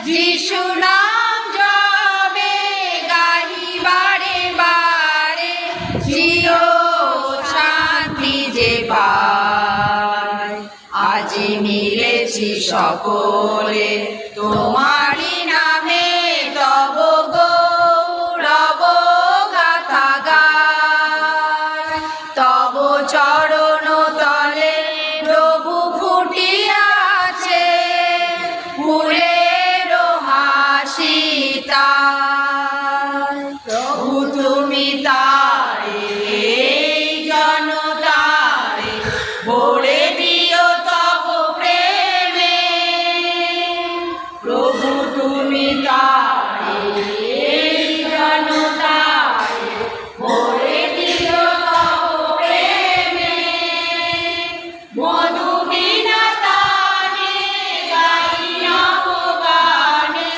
যিশু নাম জপে গাহি বারে বারে, চির শান্তি যে পায়। আজি মিলেছি সকলে তোমারি নামে, তব গৌরব গাথা গায়। তব চরণ তলে প্রভু ফুটিয়াছে ফুলের হাসিতায়। প্রভু তুমি তারে এই জনতারে ভরে দিও তব প্রেমে। প্রভু তুমি তারে এই জনতারে ভরে দিও তব প্রেমে। মধু বিনা তানে গাই নব গানে,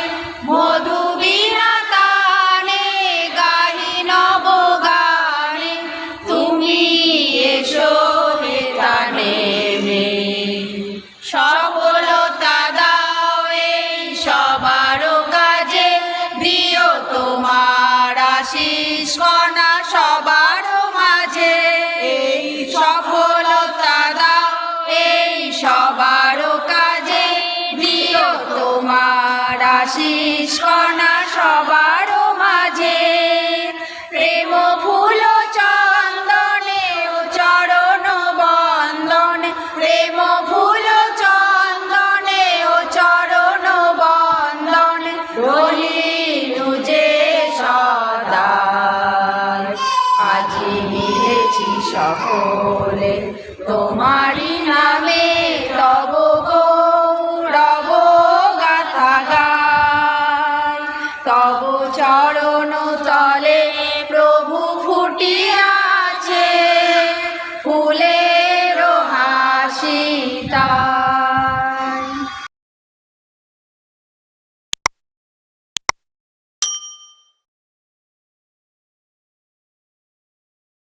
মধু বিনা তানে গাই নব গানে। তুমি এসো হে তানে মে, সফলতা দাও এই সবার কাজে। দিও তোমার আশিস কণা সবার মাঝে। এই সফলতা দাও এই সবার কাজে। দিও তোমার আশিস কণা সবার মাঝে। প্রেম ফুল চন্দনে ও চরণ বন্দনে, প্রেম ফুল চন্দনে ও চরণ বন্দনে। রহিনু যে সদায়, আজি মিলেছি সকলে তোমারি নামে, তব গৌরব গাথা গায়। তব